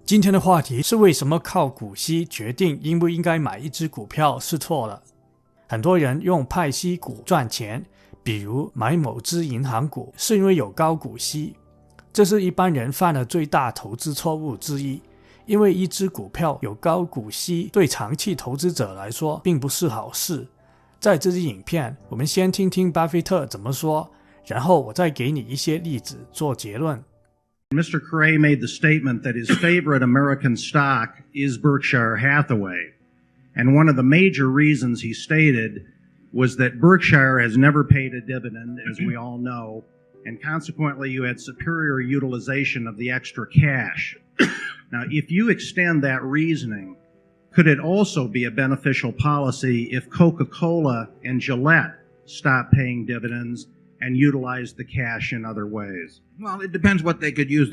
今天的话题是为什么靠股息决定应不应该买一只股票是错了。很多人用派息股赚钱，比如买某只银行股是因为有高股息，这是一般人犯的最大投资错误之一。因为一只股票有高股息对长期投资者来说并不是好事。在这支影片我们先听听巴菲特怎么说，然后我再给你一些例子做结论。 Mr. Cray made the statement that his favorite American stock is Berkshire Hathaway. And one of the major reasons he stated was that Berkshire has never paid a dividend, as we all know, and consequently you had superior utilization of the extra cash. Now, if you extend that reasoning, could it also be a beneficial policy if Coca-Cola and Gillette stop paying dividends and utilize the cash in other ways? Well, it depends what they could use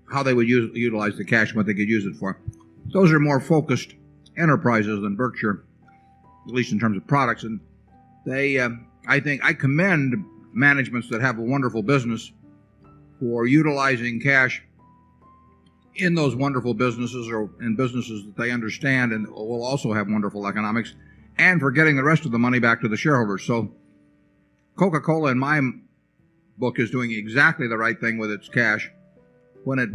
how they would utilize the cash and what they could use it for. Those are more focused enterprises than Berkshire, at least in terms of products. And I think I commend managements that have a wonderful business for utilizing cash in those wonderful businesses or in businesses that they understand and will also have wonderful economics, and for getting the rest of the money back to the shareholders. So Coca-Cola, in my book, is doing exactly the right thing with its cash when it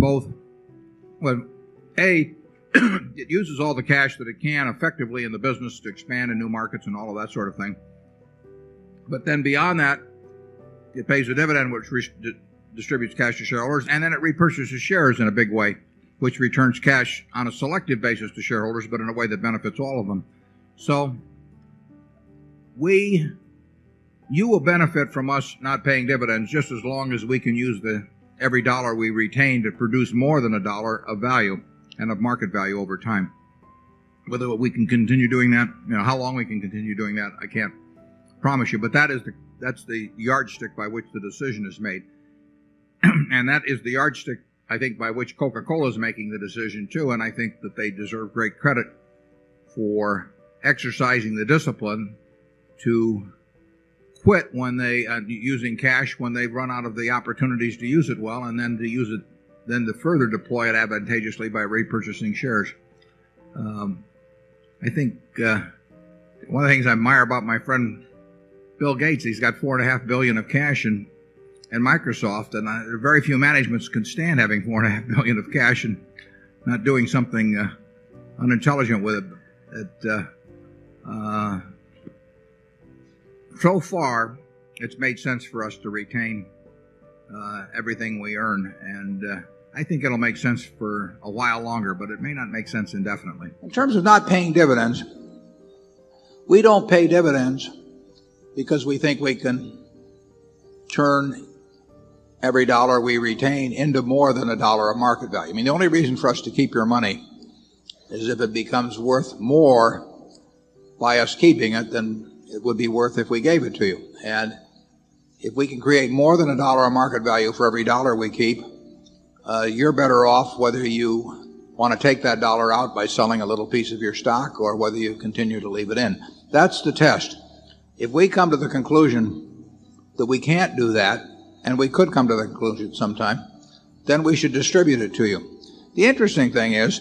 uses all the cash that it can effectively in the business to expand in new markets and all of that sort of thing. But then beyond that, it pays a dividend which distributes cash to shareholders, and then it repurchases shares in a big way, which returns cash on a selective basis to shareholders, but in a way that benefits all of them. So you will benefit from us not paying dividends just as long as we can use every dollar we retain to produce more than a dollar of value and of market value over time. Whether we can continue doing that, how long we can continue doing that, I can't promise you, but that's the yardstick by which the decision is made. And that is the yardstick, I think, by which Coca-Cola is making the decision too, and I think that they deserve great credit for exercising the discipline to quit when they using cash when they've run out of the opportunities to use it well, and then to further deploy it advantageously by repurchasing shares. I think one of the things I admire about my friend Bill Gates, he's got $4.5 billion of cash in Microsoft, and very few managements can stand having $4.5 billion of cash and not doing something unintelligent with it. So far, it's made sense for us to retain everything we earn, and I think it'll make sense for a while longer, but it may not make sense indefinitely. In terms of not paying dividends, we don't pay dividends because we think we can turn every dollar we retain into more than a dollar of market value. I mean, the only reason for us to keep your money is if it becomes worth more by us keeping it than it would be worth if we gave it to you. And if we can create more than a dollar of market value for every dollar we keep, you're better off whether you want to take that dollar out by selling a little piece of your stock or whether you continue to leave it in. That's the test. If we come to the conclusion that we can't do that, and we could come to the conclusion sometime, then we should distribute it to you. The interesting thing is,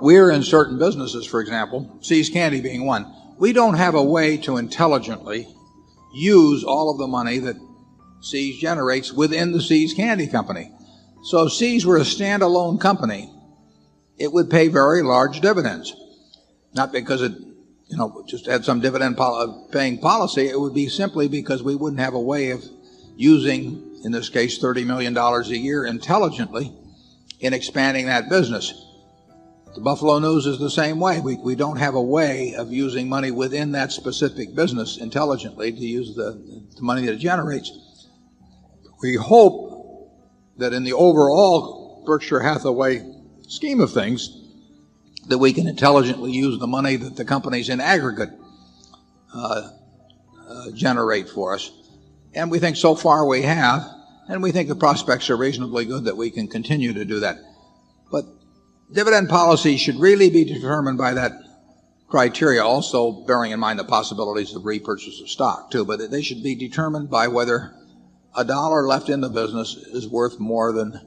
we're in certain businesses, for example, See's Candy being one. We don't have a way to intelligently use all of the money that See's generates within the See's Candy Company. So if See's were a standalone company, it would pay very large dividends. Not because it just had some dividend paying policy. It would be simply because we wouldn't have a way of using, in this case, $30 million a year intelligently in expanding that business. The Buffalo News is the same way. We don't have a way of using money within that specific business intelligently to use the money that it generates. We hope that in the overall Berkshire Hathaway scheme of things, that we can intelligently use the money that the companies in aggregate generate for us. And we think so far we have, and we think the prospects are reasonably good that we can continue to do that. But dividend policy should really be determined by that criteria, also bearing in mind the possibilities of repurchase of stock too, but they should be determined by whether a dollar left in the business is worth more than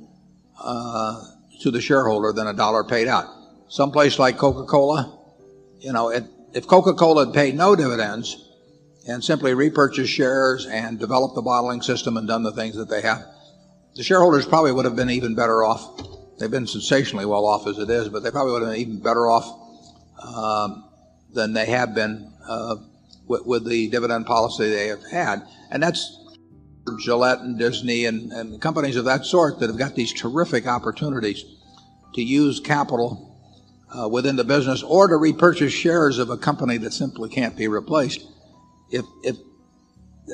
to the shareholder than a dollar paid out. Someplace like Coca-Cola, if Coca-Cola had paid no dividends and simply repurchased shares and developed the bottling system and done the things that they have, the shareholders probably would have been even better off. They've been sensationally well off as it is, but they probably would have been even better off than they have been with the dividend policy they have had. And that's Gillette and Disney and companies of that sort that have got these terrific opportunities to use capital within the business or to repurchase shares of a company that simply can't be replaced. If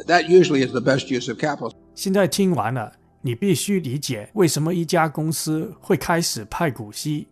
that usually is the best use of capital. 现在听完了，你必须理解为什么一家公司会开始派股息。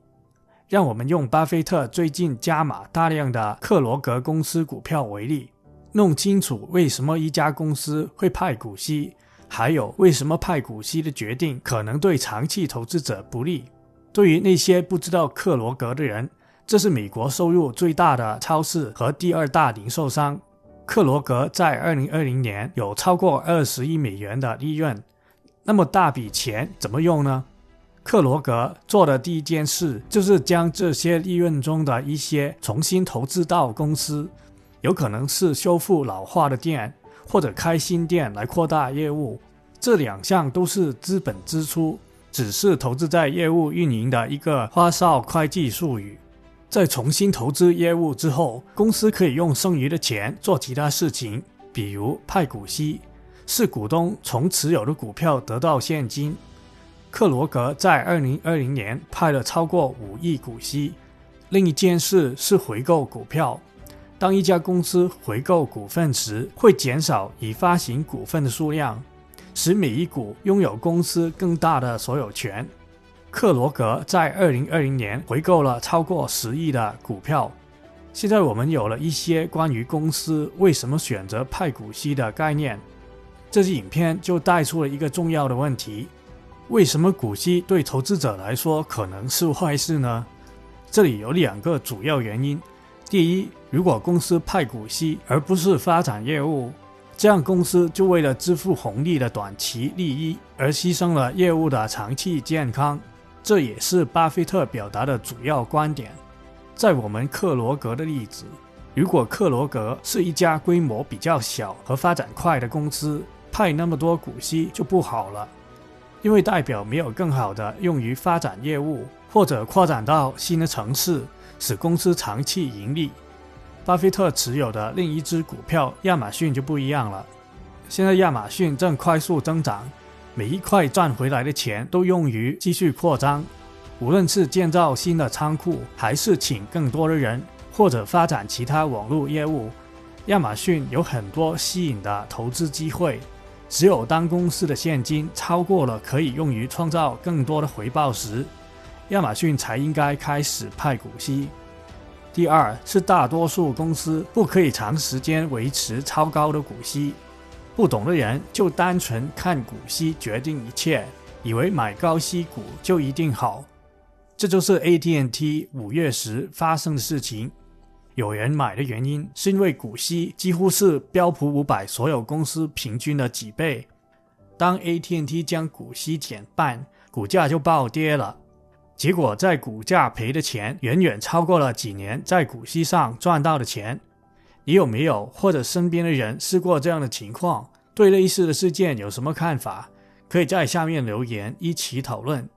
让我们用巴菲特最近加码大量的克罗格公司股票为例，弄清楚为什么一家公司会派股息，还有为什么派股息的决定可能对长期投资者不利。对于那些不知道克罗格的人，这是美国收入最大的超市和第二大零售商。克罗格在2020年有超过20亿美元的利润，那么大笔钱怎么用呢？克罗格做的第一件事就是将这些利润中的一些重新投资到公司，有可能是修复老化的店，或者开新店来扩大业务。这两项都是资本支出，只是投资在业务运营的一个花哨会计术语。在重新投资业务之后，公司可以用剩余的钱做其他事情，比如派股息，是股东从持有的股票得到现金。克罗格在2020年派了超过5亿股息。另一件事是回购股票。当一家公司回购股份时，会减少已发行股份的数量，使每一股拥有公司更大的所有权。克罗格在2020年回购了超过10亿的股票。现在我们有了一些关于公司为什么选择派股息的概念。这支影片就带出了一个重要的问题：为什么股息对投资者来说可能是坏事呢？这里有2个主要原因。第一，如果公司派股息而不是发展业务，这样公司就为了支付红利的短期利益而牺牲了业务的长期健康。这也是巴菲特表达的主要观点。在我们克罗格的例子，如果克罗格是一家规模比较小和发展快的公司，派那么多股息就不好了，因为代表没有更好的用于发展业务，或者扩展到新的城市，使公司长期盈利。巴菲特持有的另一支股票亚马逊就不一样了。现在亚马逊正快速增长，每一块赚回来的钱都用于继续扩张，无论是建造新的仓库，还是请更多的人，或者发展其他网络业务，亚马逊有很多吸引的投资机会。只有当公司的现金超过了可以用于创造更多的回报时，亚马逊才应该开始派股息。第二是大多数公司不可以长时间维持超高的股息。不懂的人就单纯看股息决定一切，以为买高息股就一定好。这就是 AT&T 5月时发生的事情。有人买的原因是因为股息几乎是标普500所有公司平均的几倍。当 AT&T 将股息减半，股价就暴跌了。结果在股价赔的钱远远超过了几年在股息上赚到的钱。你有没有或者身边的人试过这样的情况？对类似的事件有什么看法？可以在下面留言一起讨论。